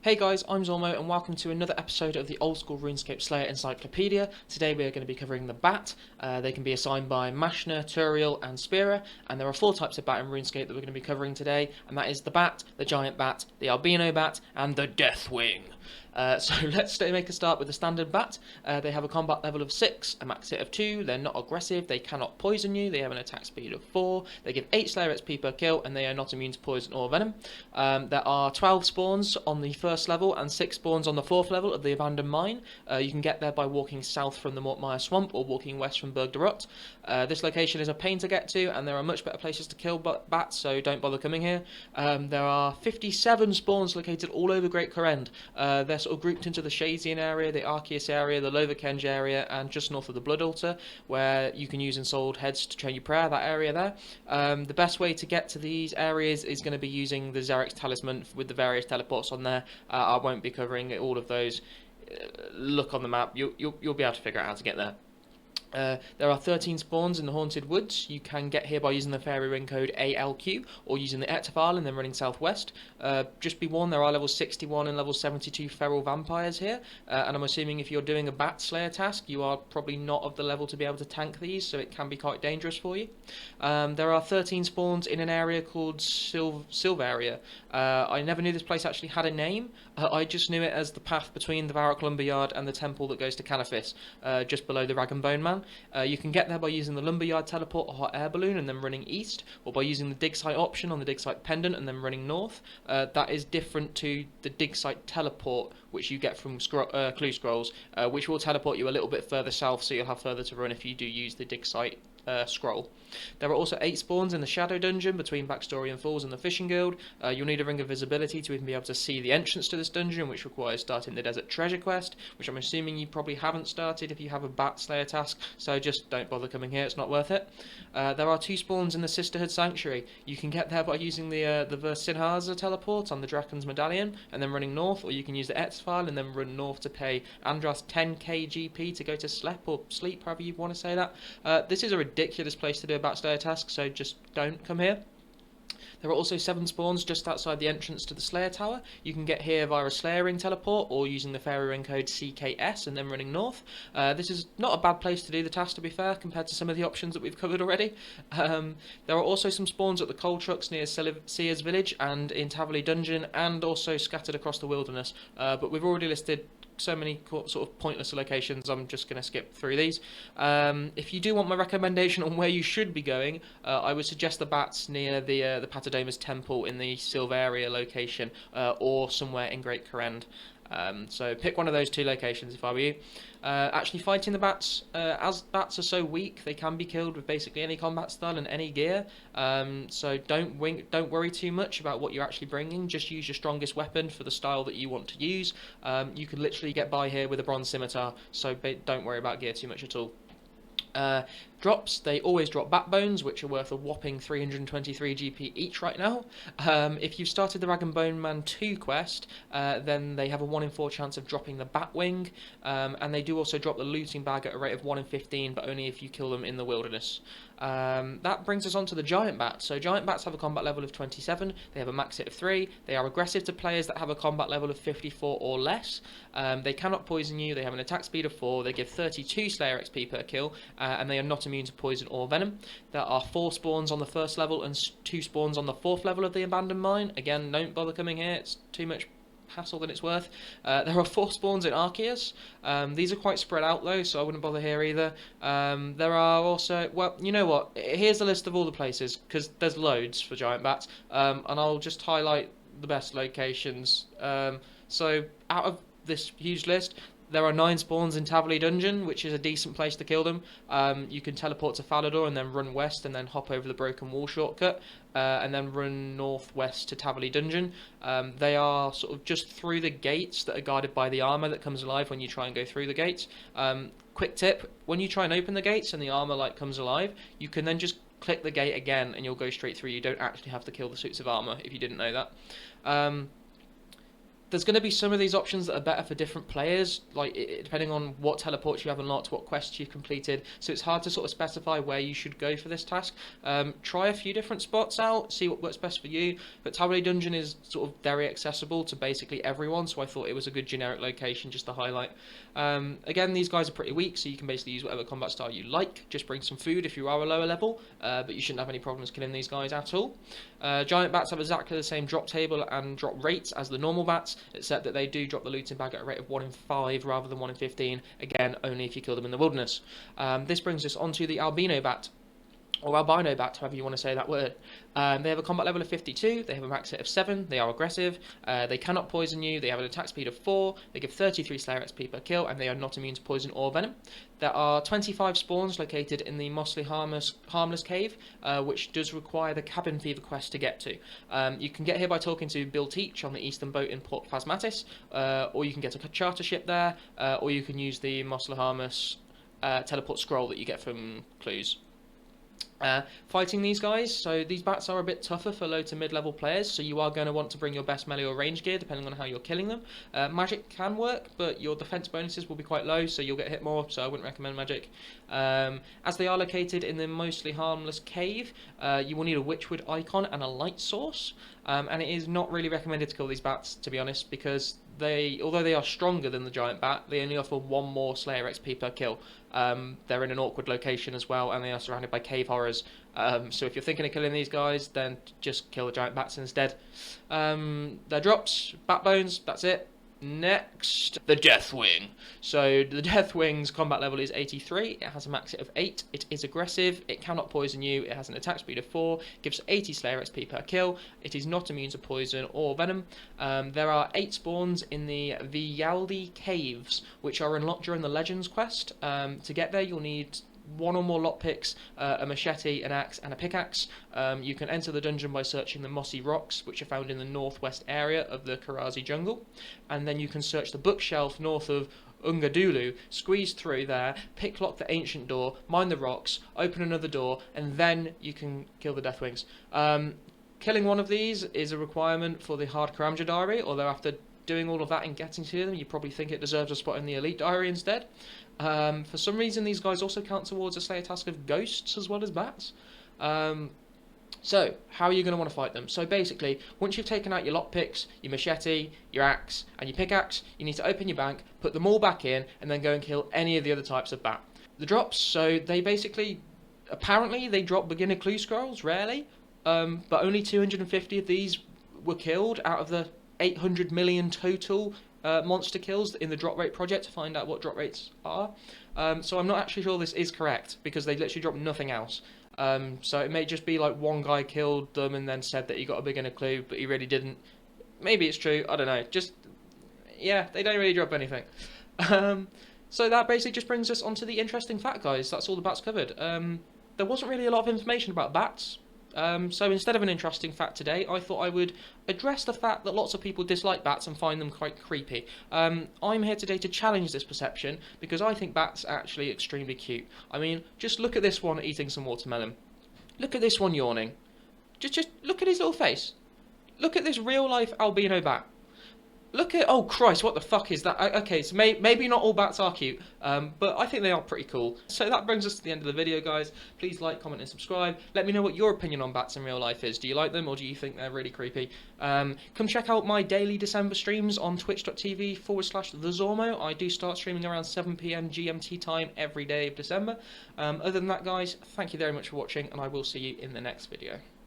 Hey guys, I'm Zormo and welcome to another episode of the Oldschool Runescape Slayer Encyclopedia. Today we are going to be covering the Bat. They can be assigned by Mashner, Turiel and Spearer, and there are 4 types of Bat in Runescape that we're going to be covering today, and that is the Bat, the Giant Bat, the Albino Bat, and the Deathwing. So let's make a start with the standard Bat. They have a combat level of 6, a max hit of 2, they're not aggressive, they cannot poison you, they have an attack speed of 4, they give 8 Slayer XP per kill, and they are not immune to poison or venom. There are 12 spawns on the first level and 6 spawns on the 4th level of the Abandoned Mine. You can get there by walking south from the Mortmire Swamp or walking west from Berg de Rot. This location is a pain to get to, and there are much better places to kill bats, so don't bother coming here. There are 57 spawns located all over Great Korend. They're sort of grouped into the Shazian area, the Arceus area, the Lovakenge area, and just north of the Blood Altar, where you can use Ensouled Heads to train your prayer, that area there. The best way to get to these areas is going to be using the Xerix Talisman with the various teleports on there. I won't be covering all of those. Look on the map, you'll be able to figure out how to get there. There are 13 spawns in the Haunted Woods. You can get here by using the fairy ring code ALQ or using the Etafile and then running southwest. Just be warned, there are level 61 and level 72 feral vampires here, and I'm assuming if you're doing a Bat Slayer task, you are probably not of the level to be able to tank these, so it can be quite dangerous for you. There are 13 spawns in an area called Silvaria. I never knew this place actually had a name. I just knew it as the path between the Varrock Lumberyard and the temple that goes to Canaphis, just below the Rag and Bone Man. You can get there by using the Lumberyard teleport or hot air balloon and then running east, or by using the dig site option on the dig site pendant and then running north. That is different to the dig site teleport, which you get from clue scrolls, which will teleport you a little bit further south, so you'll have further to run if you do use the dig site scroll. There are also 8 spawns in the Shadow Dungeon between Backstorian Falls and the Fishing Guild. You'll need a Ring of Visibility to even be able to see the entrance to this dungeon, which requires starting the Desert Treasure Quest, which I'm assuming you probably haven't started if you have a Bat Slayer task, so just don't bother coming here, it's not worth it. There are 2 spawns in the Sisterhood Sanctuary. You can get there by using the Versinhaza teleport on the Draken's Medallion and then running north, or you can use the Etz-File and then run north to pay Andras 10k GP to go to Slep or Sleep, however you want to say that. This is a ridiculous place to do a Bat Slayer task, so just don't come here. There are also 7 spawns just outside the entrance to the Slayer Tower. You can get here via a Slayer Ring teleport or using the fairy ring code CKS and then running north. This is not a bad place to do the task, to be fair, compared to some of the options that we've covered already. There are also some spawns at the Coal Trucks near Seer's Village and in Taverley Dungeon, and also scattered across the wilderness. But we've already listed so many sort of pointless locations, I'm just going to skip through these. If you do want my recommendation on where you should be going, I would suggest the Bats near the Patadoma's Temple in the Silvaria location, or somewhere in Great Korend. So pick one of those 2 locations if I were you. Actually fighting the bats, as bats are so weak, they can be killed with basically any combat style and any gear. So don't worry too much about what you're actually bringing. Just use your strongest weapon for the style that you want to use. You could literally get by here with a bronze scimitar, so don't worry about gear too much at all. Drops, they always drop bat bones, which are worth a whopping 323 GP each right now. If you've started the Rag and Bone Man 2 quest, then they have a 1 in 4 chance of dropping the Batwing, and they do also drop the looting bag at a rate of 1 in 15, but only if you kill them in the wilderness. That brings us on to the Giant Bat. So Giant Bats have a combat level of 27, they have a max hit of 3, they are aggressive to players that have a combat level of 54 or less, they cannot poison you, they have an attack speed of 4, they give 32 Slayer XP per kill, and they are not immune to poison or venom. There are 4 spawns on the first level and 2 spawns on the 4th level of the Abandoned Mine. Again, don't bother coming here, it's too much hassle than it's worth. There are 4 spawns in Arceus. These are quite spread out though, so I wouldn't bother here either. There are also, well, you know what, here's a list of all the places, because there's loads for Giant Bats, and I'll just highlight the best locations. So out of this huge list, there are 9 spawns in Taverley Dungeon, which is a decent place to kill them. You can teleport to Falador and then run west and then hop over the Broken Wall shortcut, and then run northwest to Taverley Dungeon. They are sort of just through the gates that are guarded by the armour that comes alive when you try and go through the gates. Quick tip, when you try and open the gates and the armour like comes alive, you can then just click the gate again and you'll go straight through. You don't actually have to kill the suits of armour, if you didn't know that. There's going to be some of these options that are better for different players, like depending on what teleports you have unlocked, what quests you've completed. So it's hard to sort of specify where you should go for this task. Try a few different spots out, see what works best for you. But Tablay Dungeon is sort of very accessible to basically everyone, so I thought it was a good generic location just to highlight. Again, these guys are pretty weak, so you can basically use whatever combat style you like. Just bring some food if you are a lower level, but you shouldn't have any problems killing these guys at all. Giant bats have exactly the same drop table and drop rates as the normal bats, except that they do drop the looting bag at a rate of 1 in 5 rather than 1 in 15, again, only if you kill them in the wilderness. This brings us onto the Albino Bat, or Albino Bat, however you want to say that word. They have a combat level of 52, they have a max hit of 7, they are aggressive, they cannot poison you, they have an attack speed of 4, they give 33 Slayer XP per kill, and they are not immune to poison or venom. There are 25 spawns located in the Mostly Harmless Cave, which does require the Cabin Fever quest to get to. You can get here by talking to Bill Teach on the Eastern Boat in Port Phasmatis, or you can get a charter ship there, or you can use the Mostly Harmless teleport scroll that you get from clues. Fighting these guys, so these bats are a bit tougher for low to mid-level players, so you are going to want to bring your best melee or range gear depending on how you're killing them. Magic can work, but your defense bonuses will be quite low, so you'll get hit more, so I wouldn't recommend magic. As they are located in the Mostly Harmless Cave, you will need a Witchwood icon and a light source, and it is not really recommended to kill these bats, to be honest, because although they are stronger than the giant bat, they only offer 1 more Slayer XP per kill. They're in an awkward location as well, and they are surrounded by cave horrors. So if you're thinking of killing these guys, then just kill the giant bats instead. Their drops, bat bones, that's it. Next, the Deathwing. So the Deathwing's combat level is 83, it has a max hit of 8, it is aggressive, it cannot poison you, it has an attack speed of 4, gives 80 Slayer XP per kill, it is not immune to poison or venom. There are 8 spawns in the Vialdi Caves, which are unlocked during the Legends quest. To get there you'll need 1 or more lockpicks, a machete, an axe, and a pickaxe. You can enter the dungeon by searching the mossy rocks, which are found in the northwest area of the Karazi jungle, and then you can search the bookshelf north of Ungadulu, squeeze through there, picklock the ancient door, mine the rocks, open another door, and then you can kill the Deathwings. Killing one of these is a requirement for the Hard Karamja diary, although after doing all of that and getting to them, you probably think it deserves a spot in the Elite diary instead. For some reason, these guys also count towards a Slayer task of ghosts as well as bats. So, how are you going to want to fight them? So basically, once you've taken out your lockpicks, your machete, your axe, and your pickaxe, you need to open your bank, put them all back in, and then go and kill any of the other types of bat. The drops, so they basically, apparently they drop beginner clue scrolls, rarely, but only 250 of these were killed out of the 800 million total monster kills in the drop rate project to find out what drop rates are. So I'm not actually sure this is correct, because they literally dropped nothing else. So it may just be like one guy killed them and then said that he got a beginner clue, but he really didn't. Maybe it's true, I don't know. Just, yeah, they don't really drop anything. So that basically just brings us onto the interesting fact, guys. That's all the bats covered. There wasn't really a lot of information about bats. So instead of an interesting fact today, I thought I would address the fact that lots of people dislike bats and find them quite creepy. I'm here today to challenge this perception, because I think bats are actually extremely cute. I mean, just look at this one eating some watermelon. Look at this one yawning. Just look at his little face. Look at this real-life albino bat. Look at... Oh, Christ, what the fuck is that? Okay, so maybe not all bats are cute, but I think they are pretty cool. So that brings us to the end of the video, guys. Please like, comment, and subscribe. Let me know what your opinion on bats in real life is. Do you like them, or do you think they're really creepy? Come check out my daily December streams on twitch.tv/thezormo. I do start streaming around 7 PM GMT time every day of December. Other than that, guys, thank you very much for watching, and I will see you in the next video.